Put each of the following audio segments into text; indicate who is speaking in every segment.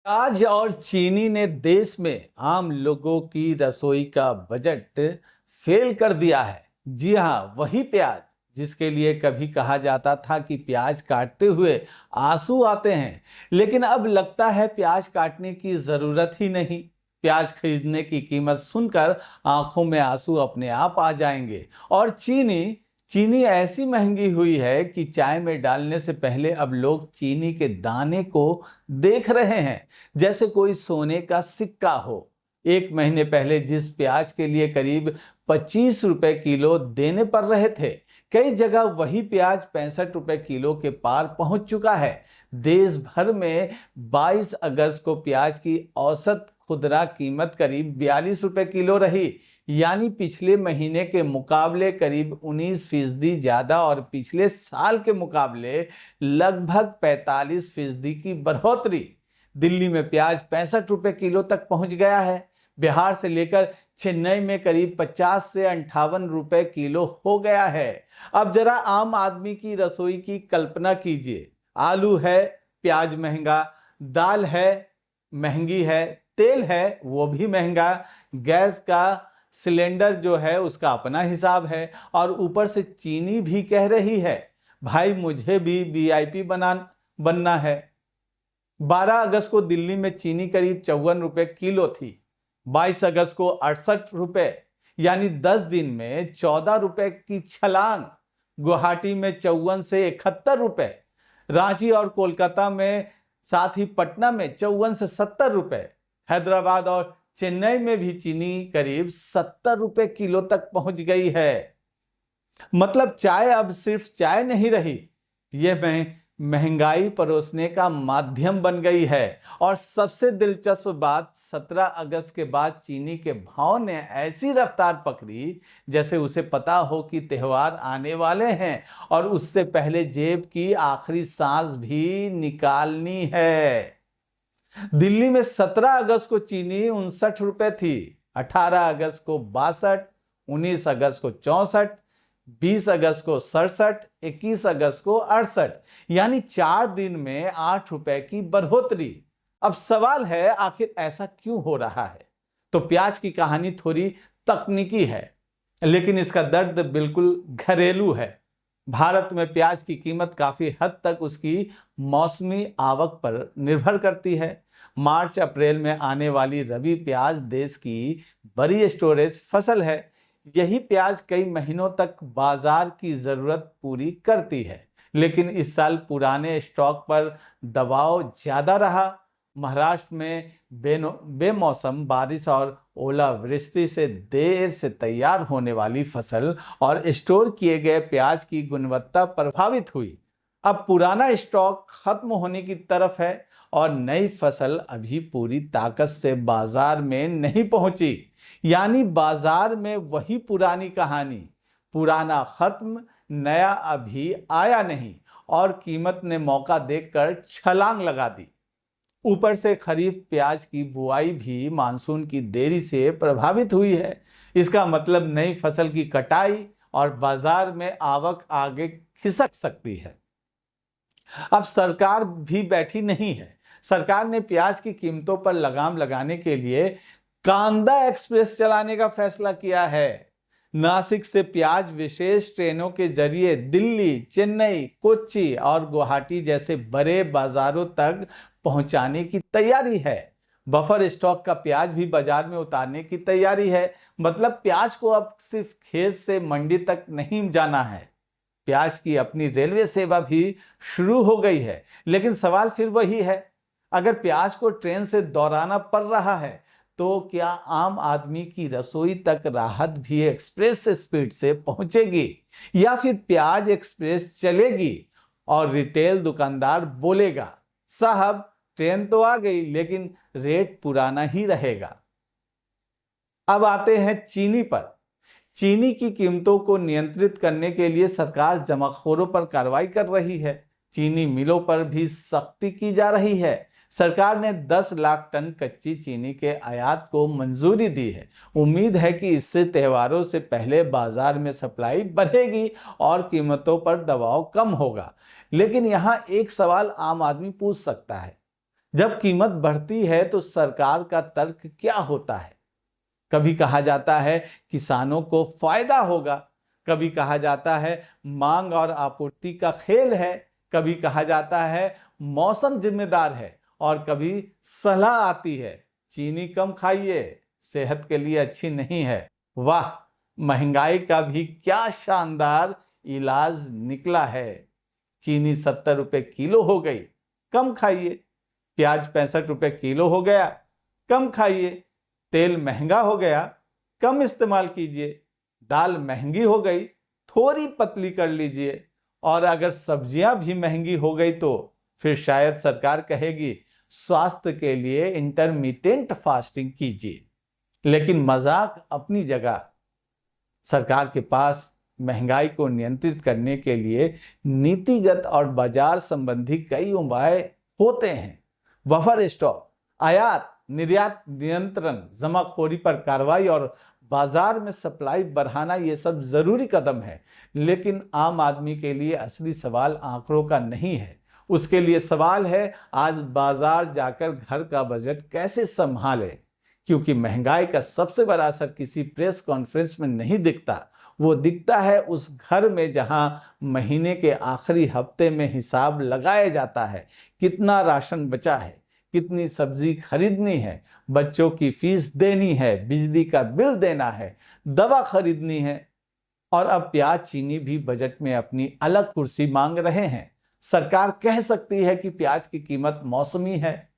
Speaker 1: प्याज और चीनी ने देश में आम लोगों की रसोई का बजट फेल कर दिया है। जी हाँ, वही प्याज जिसके लिए कभी कहा जाता था कि प्याज काटते हुए आंसू आते हैं, लेकिन अब लगता है प्याज काटने की जरूरत ही नहीं। प्याज खरीदने की कीमत सुनकर आंखों में आंसू अपने आप आ जाएंगे। और चीनी चीनी ऐसी महंगी हुई है कि चाय में डालने से पहले अब लोग चीनी के दाने को देख रहे हैं जैसे कोई सोने का सिक्का हो। एक महीने पहले जिस प्याज के लिए करीब 25 रुपए किलो देने पड़ रहे थे, कई जगह वही प्याज 65 रुपए किलो के पार पहुंच चुका है। देश भर में 22 अगस्त को प्याज की औसत खुदरा कीमत करीब 42 रुपए किलो रही, यानी पिछले महीने के मुकाबले करीब 19% ज्यादा और पिछले साल के मुकाबले लगभग 45% की बढ़ोतरी। दिल्ली में प्याज 65 रुपए किलो तक पहुंच गया है। बिहार से लेकर चेन्नई में करीब 50 से 58 रुपए किलो हो गया है। अब जरा आम आदमी की रसोई की कल्पना कीजिए। आलू है, प्याज महंगा, दाल है, महंगी है, तेल है, वो भी महंगा, गैस का सिलेंडर जो है उसका अपना हिसाब है, और ऊपर से चीनी भी कह रही है भाई मुझे भी वीआईपी बनना है। 12 अगस्त को दिल्ली में चीनी करीब 54 रुपए किलो थी। 22 अगस्त को 68 रुपए, यानी 10 दिन में 14 रुपए की छलांग। गुवाहाटी में 54 से 71 रुपए, रांची और कोलकाता में, साथ ही पटना में 54 से 70 रुपए। हैदराबाद और चेन्नई में भी चीनी करीब 70 रुपए किलो तक पहुंच गई है। मतलब चाय अब सिर्फ चाय नहीं रही, यह महंगाई परोसने का माध्यम बन गई है। और सबसे दिलचस्प बात, 17 अगस्त के बाद चीनी के भाव ने ऐसी रफ्तार पकड़ी जैसे उसे पता हो कि त्योहार आने वाले हैं और उससे पहले जेब की आखिरी सांस भी निकालनी है। दिल्ली में 17 अगस्त को चीनी 59 रुपए थी, 18 अगस्त को 62, 19 अगस्त को 64, 20 अगस्त को 67, 21 अगस्त को 68, यानी 4 दिन में 8 रुपए की बढ़ोतरी। अब सवाल है आखिर ऐसा क्यों हो रहा है? तो प्याज की कहानी थोड़ी तकनीकी है, लेकिन इसका दर्द बिल्कुल घरेलू है। भारत में प्याज की कीमत काफी हद तक उसकी मौसमी आवक पर निर्भर करती है। मार्च अप्रैल में आने वाली रबी प्याज देश की बड़ी स्टोरेज फसल है। यही प्याज कई महीनों तक बाजार की जरूरत पूरी करती है, लेकिन इस साल पुराने स्टॉक पर दबाव ज्यादा रहा। महाराष्ट्र में बेमौसम बारिश और ओलावृष्टि से देर से तैयार होने वाली फसल और स्टोर किए गए प्याज की गुणवत्ता प्रभावित हुई। अब पुराना स्टॉक खत्म होने की तरफ है और नई फसल अभी पूरी ताकत से बाजार में नहीं पहुंची, यानी बाजार में वही पुरानी कहानी, पुराना खत्म, नया अभी आया नहीं, और कीमत ने मौका देखकर छलांग लगा दी। ऊपर से खरीफ प्याज की बुआई भी मानसून की देरी से प्रभावित हुई है। इसका मतलब नई फसल की कटाई और बाजार में आवक आगे खिसक सकती है। अब सरकार भी बैठी नहीं है। सरकार ने प्याज की कीमतों पर लगाम लगाने के लिए कांदा एक्सप्रेस चलाने का फैसला किया है। नासिक से प्याज विशेष ट्रेनों के जरिए दिल्ली, चेन्नई, कोच्चि और गुवाहाटी जैसे बड़े बाजारों तक पहुंचाने की तैयारी है। बफर स्टॉक का प्याज भी बाजार में उतारने की तैयारी है। मतलब प्याज को अब सिर्फ खेत से मंडी तक नहीं जाना है, प्याज की अपनी रेलवे सेवा भी शुरू हो गई है। लेकिन सवाल फिर वही है, अगर प्याज को ट्रेन से दौड़ाना पड़ रहा है तो क्या आम आदमी की रसोई तक राहत भी एक्सप्रेस स्पीड से पहुंचेगी, या फिर प्याज एक्सप्रेस चलेगी और रिटेल दुकानदार बोलेगा साहब ट्रेन तो आ गई लेकिन रेट पुराना ही रहेगा। अब आते हैं चीनी पर। चीनी की कीमतों को नियंत्रित करने के लिए सरकार जमाखोरों पर कार्रवाई कर रही है। चीनी मिलों पर भी सख्ती की जा रही है। सरकार ने 10 लाख टन कच्ची चीनी के आयात को मंजूरी दी है। उम्मीद है कि इससे त्योहारों से पहले बाजार में सप्लाई बढ़ेगी और कीमतों पर दबाव कम होगा। लेकिन यहाँ एक सवाल आम आदमी पूछ सकता है, जब कीमत बढ़ती है तो सरकार का तर्क क्या होता है? कभी कहा जाता है किसानों को फायदा होगा, कभी कहा जाता है मांग और आपूर्ति का खेल है, कभी कहा जाता है मौसम जिम्मेदार है, और कभी सलाह आती है चीनी कम खाइए, सेहत के लिए अच्छी नहीं है। वाह, महंगाई का भी क्या शानदार इलाज निकला है। चीनी 70 रुपए किलो हो गई, कम खाइए। प्याज 65 रुपए किलो हो गया, कम खाइए। तेल महंगा हो गया, कम इस्तेमाल कीजिए। दाल महंगी हो गई, थोड़ी पतली कर लीजिए। और अगर सब्जियां भी महंगी हो गई तो फिर शायद सरकार कहेगी स्वास्थ्य के लिए इंटरमिटेंट फास्टिंग कीजिए। लेकिन मजाक अपनी जगह, सरकार के पास महंगाई को नियंत्रित करने के लिए नीतिगत और बाजार संबंधी कई उपाय होते हैं। बफर स्टॉक, आयात निर्यात नियंत्रण, जमाखोरी पर कार्रवाई और बाजार में सप्लाई बढ़ाना, ये सब जरूरी कदम है। लेकिन आम आदमी के लिए असली सवाल आंकड़ों का नहीं है, उसके लिए सवाल है आज बाजार जाकर घर का बजट कैसे संभाले। क्योंकि महंगाई का सबसे बड़ा असर किसी प्रेस कॉन्फ्रेंस में नहीं दिखता, वो दिखता है उस घर में जहां महीने के आखिरी हफ्ते में हिसाब लगाया जाता है, कितना राशन बचा है, कितनी सब्जी खरीदनी है, बच्चों की फीस देनी है, बिजली का बिल देना है, दवा खरीदनी है। और अब प्याज चीनी भी बजट में अपनी अलग कुर्सी मांग रहे हैं। सरकार कह सकती है कि प्याज की कीमत मौसमी है,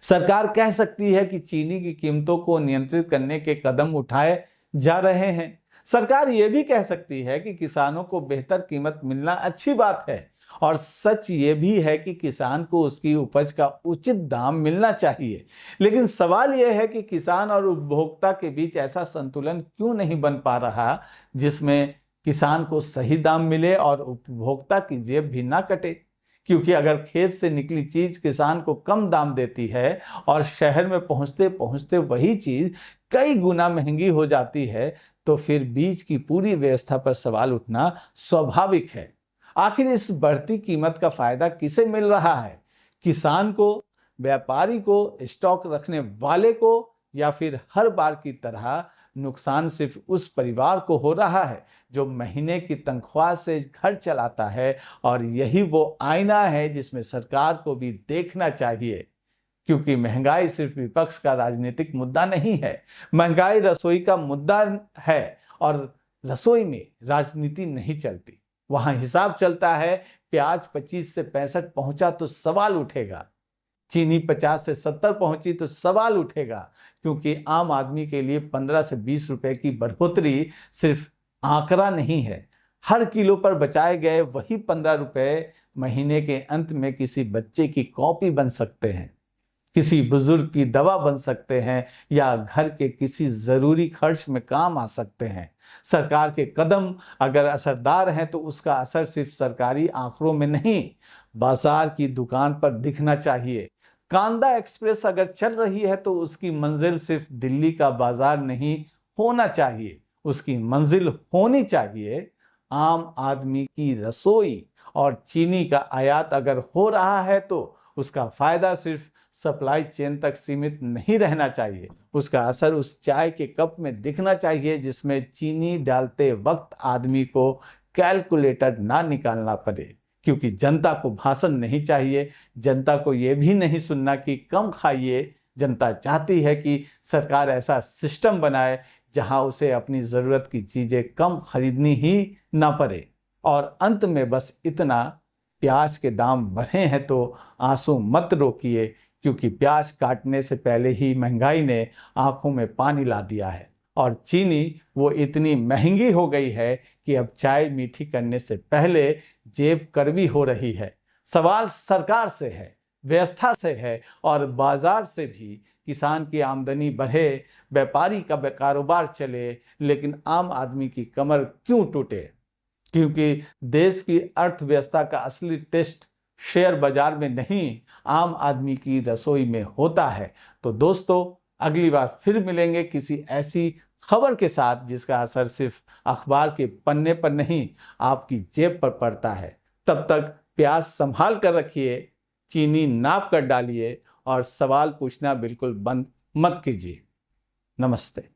Speaker 1: सरकार कह सकती है कि चीनी की कीमतों को नियंत्रित करने के कदम उठाए जा रहे हैं, सरकार यह भी कह सकती है कि किसानों को बेहतर कीमत मिलना अच्छी बात है, और सच ये भी है कि किसान को उसकी उपज का उचित दाम मिलना चाहिए। लेकिन सवाल यह है कि किसान और उपभोक्ता के बीच ऐसा संतुलन क्यों नहीं बन पा रहा जिसमें किसान को सही दाम मिले और उपभोक्ता की जेब भी ना कटे। क्योंकि अगर खेत से निकली चीज किसान को कम दाम देती है और शहर में पहुंचते पहुंचते वही चीज कई गुना महंगी हो जाती है, तो फिर बीज की पूरी व्यवस्था पर सवाल उठना स्वाभाविक है। आखिर इस बढ़ती कीमत का फायदा किसे मिल रहा है? किसान को, व्यापारी को, स्टॉक रखने वाले को, या फिर हर बार की तरह नुकसान सिर्फ उस परिवार को हो रहा है जो महीने की तनख्वाह से घर चलाता है? और यही वो आईना है जिसमें सरकार को भी देखना चाहिए। क्योंकि महंगाई सिर्फ विपक्ष का राजनीतिक मुद्दा नहीं है, महंगाई रसोई का मुद्दा है, और रसोई में राजनीति नहीं चलती, वहां हिसाब चलता है। प्याज 25 से 65 पहुंचा तो सवाल उठेगा, चीनी 50 से 70 पहुंची तो सवाल उठेगा। क्योंकि आम आदमी के लिए 15 से 20 रुपए की बढ़ोतरी सिर्फ आंकड़ा नहीं है, हर किलो पर बचाए गए वही 15 रुपए महीने के अंत में किसी बच्चे की कॉपी बन सकते हैं, किसी बुजुर्ग की दवा बन सकते हैं, या घर के किसी जरूरी खर्च में काम आ सकते हैं। सरकार के कदम अगर असरदार हैं तो उसका असर सिर्फ सरकारी आंकड़ों में नहीं, बाजार की दुकान पर दिखना चाहिए। कांदा एक्सप्रेस अगर चल रही है तो उसकी मंजिल सिर्फ दिल्ली का बाजार नहीं होना चाहिए, उसकी मंजिल होनी चाहिए आम आदमी की रसोई। और चीनी का आयात अगर हो रहा है तो उसका फायदा सिर्फ सप्लाई चेन तक सीमित नहीं रहना चाहिए, उसका असर उस चाय के कप में दिखना चाहिए जिसमें चीनी डालते वक्त आदमी को कैलकुलेटर ना निकालना पड़े। क्योंकि जनता को भाषण नहीं चाहिए, जनता को यह भी नहीं सुनना कि कम खाइए। जनता चाहती है कि सरकार ऐसा सिस्टम बनाए जहां उसे अपनी ज़रूरत की चीज़ें कम खरीदनी ही ना पड़े। और अंत में बस इतना, प्याज के दाम बढ़े हैं तो आंसू मत रोकिए, क्योंकि प्याज काटने से पहले ही महंगाई ने आंखों में पानी ला दिया है। और चीनी वो इतनी महंगी हो गई है कि अब चाय मीठी करने से पहले जेब कड़वी हो रही है। सवाल सरकार से है, व्यवस्था से है, और बाजार से भी। किसान की आमदनी बढ़े, व्यापारी का कारोबार चले, लेकिन आम आदमी की कमर क्यों टूटे? क्योंकि देश की अर्थव्यवस्था का असली टेस्ट शेयर बाजार में नहीं, आम आदमी की रसोई में होता है। तो दोस्तों, अगली बार फिर मिलेंगे किसी ऐसी खबर के साथ जिसका असर सिर्फ अखबार के पन्ने पर नहीं, आपकी जेब पर पड़ता है। तब तक प्याज संभाल कर रखिए, चीनी नाप कर डालिए और सवाल पूछना बिल्कुल बंद मत कीजिए। नमस्ते।